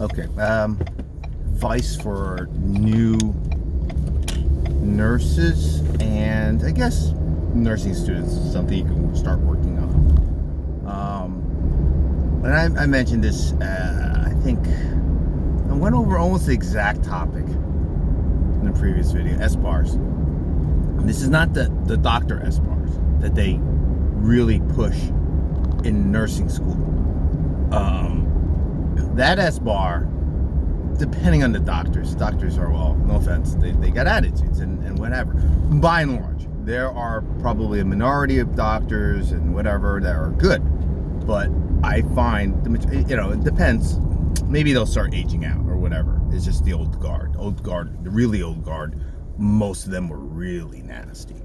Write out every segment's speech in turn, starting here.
Okay. Advice for new nurses and I guess nursing students is something you can start working on. And I mentioned this, I think I went over almost the exact topic in the previous video, S-bars. This is not the doctor S-bars that they really push in nursing school. That S-bar, depending on the doctors are, well, no offense, they got attitudes and whatever. By and large, there are probably a minority of doctors and whatever that are good, but I find, it depends. Maybe they'll start aging out or whatever. It's just the old guard, the really old guard. Most of them were really nasty.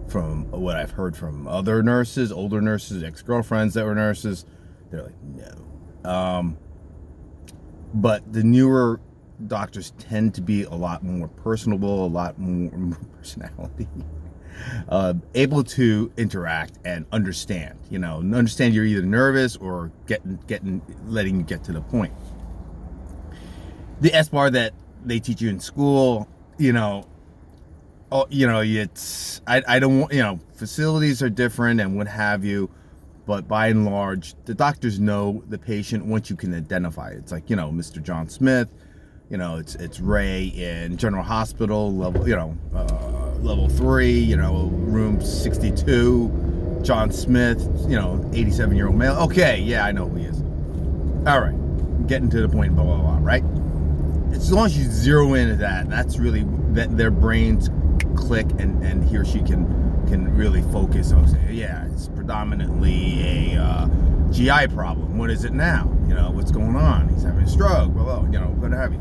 From what I've heard from other nurses, older nurses, ex-girlfriends that were nurses, they're like, no. But the newer doctors tend to be a lot more personable, a lot more personality, able to interact and understand. Understand you're either nervous or letting you get to the point. The S-bar that they teach you in school, it's I don't want, facilities are different and what have you. But by and large, the doctors know the patient once you can identify it. It's like, Mr. John Smith, it's Ray in General Hospital, level 3, room 62, John Smith, 87-year-old male. Okay, yeah, I know who he is. All right, getting to the point, blah, blah, blah, right? As long as you zero into that, that's really, that their brains click and he or she can really focus on saying, yeah, it's predominantly a GI problem. What is it now? What's going on? He's having a stroke, blah, blah, what have you.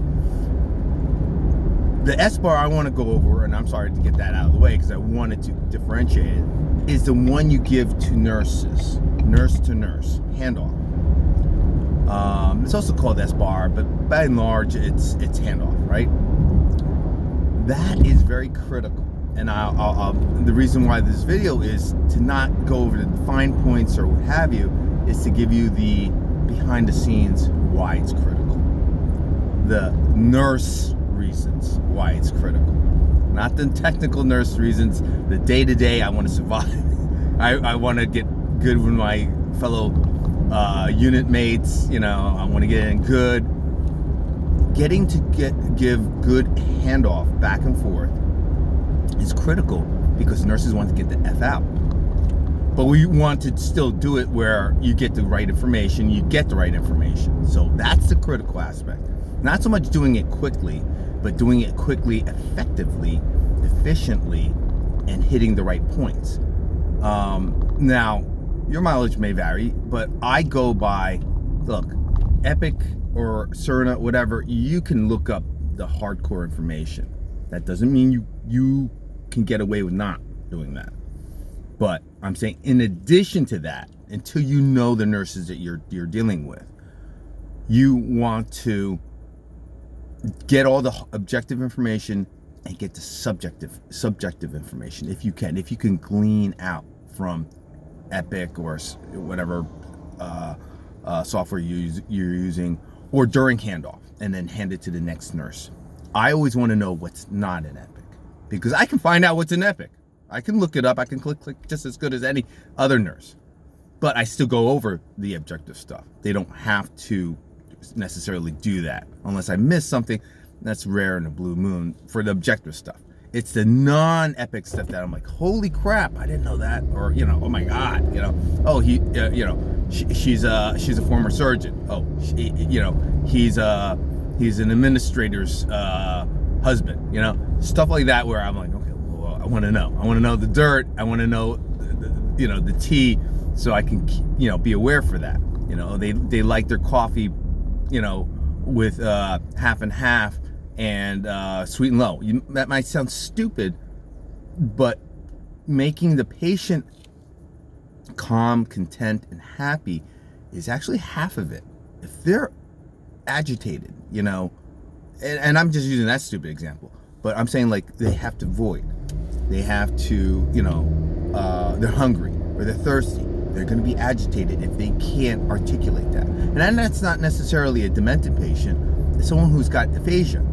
The S-bar I want to go over, and I'm sorry to get that out of the way because I wanted to differentiate it, is the one you give to nurses, nurse to nurse, handoff. It's also called S-bar, but by and large, it's handoff, right? That is very critical. And I'll the reason why this video is to not go over the fine points or what have you, is to give you the behind the scenes why it's critical. The nurse reasons why it's critical. Not the technical nurse reasons, the day-to-day I want to survive. I want to get good with my fellow unit mates, I want to get in good. Getting to give good handoff back and forth is critical because nurses want to get the F out. But we want to still do it where you get the right information, So that's the critical aspect. Not so much doing it quickly, but doing it quickly, effectively, efficiently, and hitting the right points. Now, your mileage may vary, but I go by, look, Epic or Cerna, whatever, you can look up the hardcore information. That doesn't mean you can get away with not doing that. But I'm saying in addition to that, until you know the nurses that you're dealing with, you want to get all the objective information and get the subjective information if you can glean out from Epic or whatever software you're using, or during handoff, and then hand it to the next nurse. I always want to know what's not in Epic, because I can find out what's in Epic. I can look it up. I can click just as good as any other nurse. But I still go over the objective stuff. They don't have to necessarily do that unless I miss something. That's rare in a blue moon for the objective stuff. It's the non-Epic stuff that I'm like, holy crap, I didn't know that, or oh my god, oh she's a former surgeon. Oh, he's an administrator's husband. Stuff like that where I'm like, okay, well, I want to know the dirt. I want to know the tea, so I can be aware for that. They like their coffee, with half and half and sweet and low. That might sound stupid, but making the patient calm, content, and happy is actually half of it. If they're agitated, and I'm just using that stupid example, but I'm saying like they have to void. They have to, they're hungry or they're thirsty. They're going to be agitated if they can't articulate that. And that's not necessarily a demented patient. someone who's got aphasia,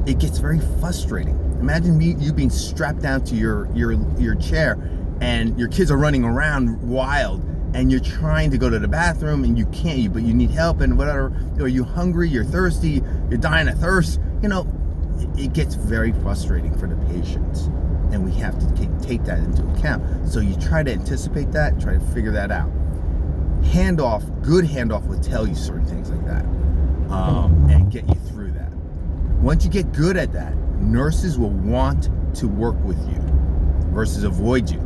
it gets very frustrating. Imagine you being strapped down to your chair, and your kids are running around wild, and you're trying to go to the bathroom and you can't, but you need help and whatever. Are you hungry? You're thirsty? You're dying of thirst? It gets very frustrating for the patients, and we have to take that into account. So you try to anticipate that, try to figure that out. Good handoff will tell you certain things like that, and get you through that. Once you get good at that, nurses will want to work with you versus avoid you.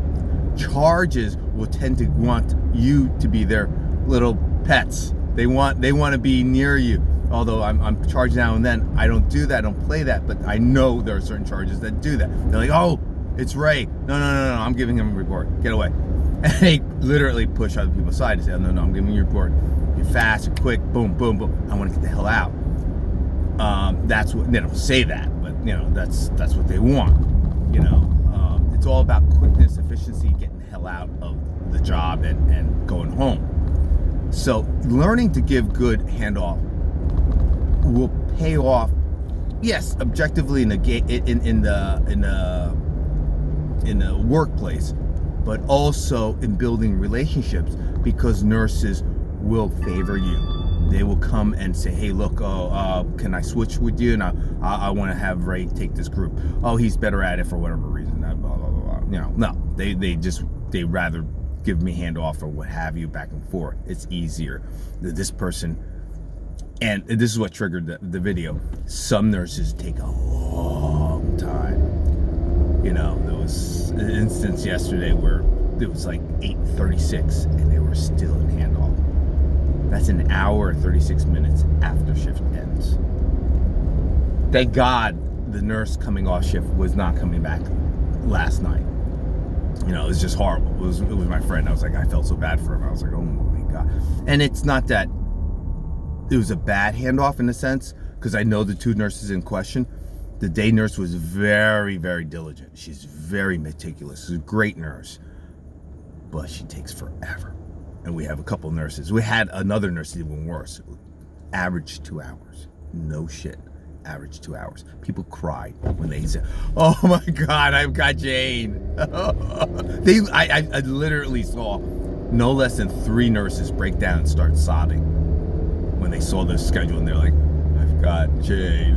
Charges will tend to want you to be their little pets. They want to be near you. Although I'm charged now and then, I don't do that, I don't play that, but I know there are certain charges that do that. They're like, oh, it's Ray. No, I'm giving him a report. Get away. And they literally push other people aside and say, oh, no, I'm giving you a report. You're fast, you're quick, boom, boom, boom. I want to get the hell out. That's what, they don't say that, but that's what they want. It's all about quickness, efficiency, getting the hell out of the job and going home. So learning to give good handoff will pay off, yes, objectively in the workplace, but also in building relationships, because nurses will favor you. They will come and say, hey, look, can I switch with you? And I want to have Ray take this group. Oh, he's better at it for whatever reason. Blah, blah, blah, blah. No, they rather give me handoff or what have you, back and forth. It's easier. This person, and this is what triggered the video. Some nurses take a long time. There was an instance yesterday where it was like 8:36 and they were still in handoff. That's an hour and 36 minutes after shift ends. Thank God the nurse coming off shift was not coming back last night. It was just horrible. It was my friend. I was like, I felt so bad for him. I was like, oh my God. And it's not that it was a bad handoff in a sense, because I know the two nurses in question. The day nurse was very, very diligent. She's very meticulous. She's a great nurse, but she takes forever. And we have a couple nurses. We had another nurse even worse. Average 2 hours. No shit. Average 2 hours. People cried when they said, oh my God, I've got Jane. I literally saw no less than 3 nurses break down and start sobbing when they saw the schedule, and they're like, I've got Jane.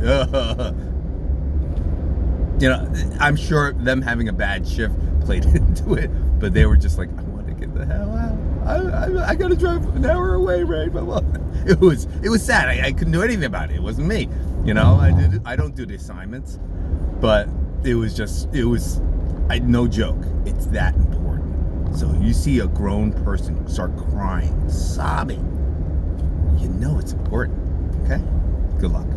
I'm sure them having a bad shift played into it, but they were just like, I want to get the hell out. I gotta drive an hour away, right? It was sad. I couldn't do anything about it. It wasn't me. I don't do the assignments, but it was no joke. It's that important. So you see a grown person start crying, sobbing, it's important. Okay? Good luck.